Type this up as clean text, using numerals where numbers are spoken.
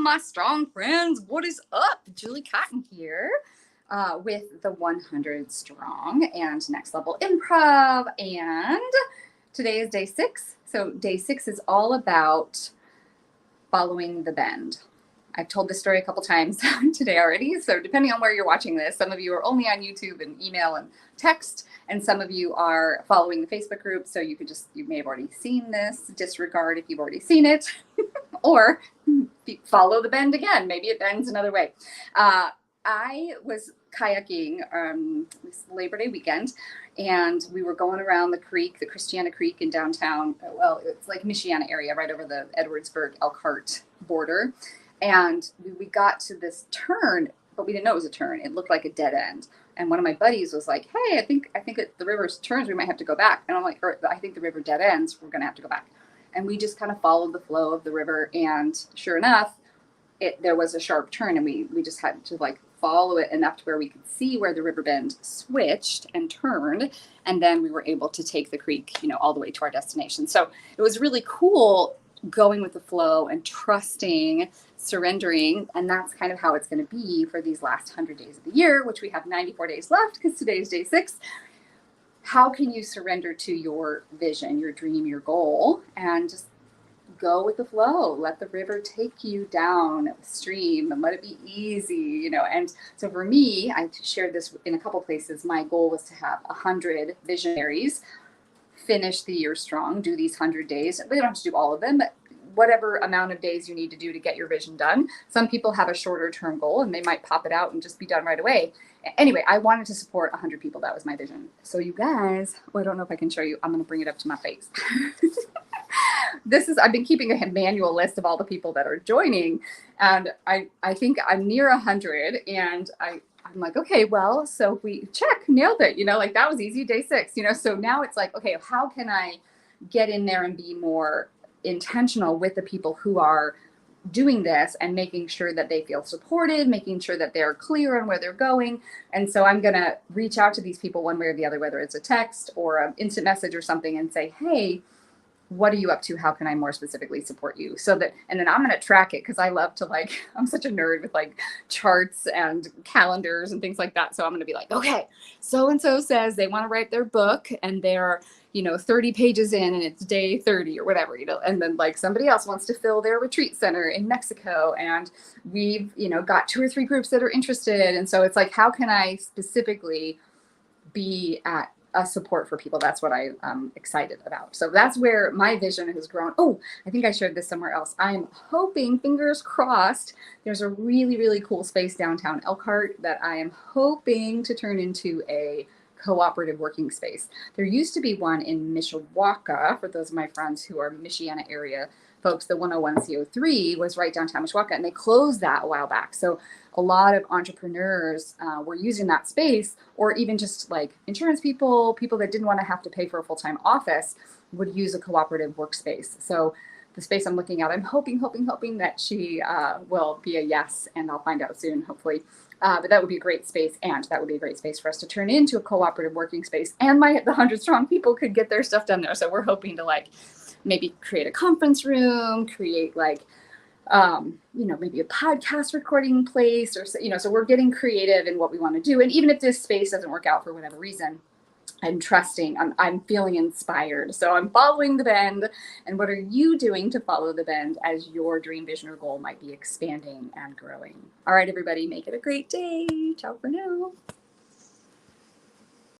my strong friends, what is up? Julie Cotton here with the 100 Strong and Next Level Improv. And today is day 6. So, day 6 is all about following the bend. I've told this story a couple times today already. So, depending on where you're watching this, some of you are only on YouTube and email and text, and some of you are following the Facebook group. So, you may have already seen this. Disregard if you've already seen it. Or follow the bend again. Maybe it bends another way. I was kayaking this Labor Day weekend, and we were going around the creek, the Christiana Creek in downtown. Well, it's like Michiana area, right over the Edwardsburg Elkhart border. And we got to this turn, but we didn't know it was a turn. It looked like a dead end. And one of my buddies was like, "Hey, I think the river turns. We might have to go back." And I'm like, "I think the river dead ends. We're going to have to go back." And we just kind of followed the flow of the river, and sure enough, there was a sharp turn, and we just had to like follow it enough to where we could see where the river bend switched and turned, and then we were able to take the creek, all the way to our destination. So it was really cool going with the flow and trusting, surrendering, and that's kind of how it's going to be for these last 100 days of the year, which we have 94 days left because today is day 6. How can you surrender to your vision, your dream, your goal, and just go with the flow? Let the river take you down the stream and let it be easy, And so for me, I shared this in a couple places. My goal was to have 100 visionaries finish the year strong, do these 100 days. We don't have to do all of them, but whatever amount of days you need to do to get your vision done. Some people have a shorter term goal and they might pop it out and just be done right away. Anyway, I wanted to support 100 people. That was my vision. So you guys, I don't know if I can show you. I'm going to bring it up to my face. I've been keeping a manual list of all the people that are joining. And I think I'm near 100. And I'm like, okay, well, so we nailed it. Like that was easy, day 6, So now it's like, okay, how can I get in there and be more intentional with the people who are doing this and making sure that they feel supported, making sure that they're clear on where they're going. And so I'm going to reach out to these people one way or the other, whether it's a text or an instant message or something, and say, hey, what are you up to? How can I more specifically support you? And then I'm going to track it because I love to I'm such a nerd with charts and calendars and things like that. So I'm going to be like, okay, so-and-so says they want to write their book and they're, 30 pages in and it's day 30 or whatever, and then somebody else wants to fill their retreat center in Mexico. And we've, got 2 or 3 groups that are interested. And so it's like, how can I specifically be at a support for people? That's what I'm excited about. So that's where my vision has grown. Oh, I think I shared this somewhere else. I'm hoping, fingers crossed, there's a really, really cool space downtown Elkhart that I am hoping to turn into a cooperative working space. There used to be one in Mishawaka, for those of my friends who are Michiana area folks. The 101 CO3 was right downtown Mishawaka, and they closed that a while back. So a lot of entrepreneurs were using that space, or even just insurance people that didn't want to have to pay for a full-time office would use a cooperative workspace. So the space I'm looking at, I'm hoping that she will be a yes, and I'll find out soon, hopefully. But that would be a great space, and that would be a great space for us to turn into a cooperative working space. And the 100 Strong people could get their stuff done there. So we're hoping to maybe create a conference room, create maybe a podcast recording place, or so we're getting creative in what we want to do. And even if this space doesn't work out for whatever reason, I'm trusting, I'm feeling inspired. So I'm following the bend. And what are you doing to follow the bend as your dream, vision, or goal might be expanding and growing? All right, everybody, make it a great day. Ciao for now.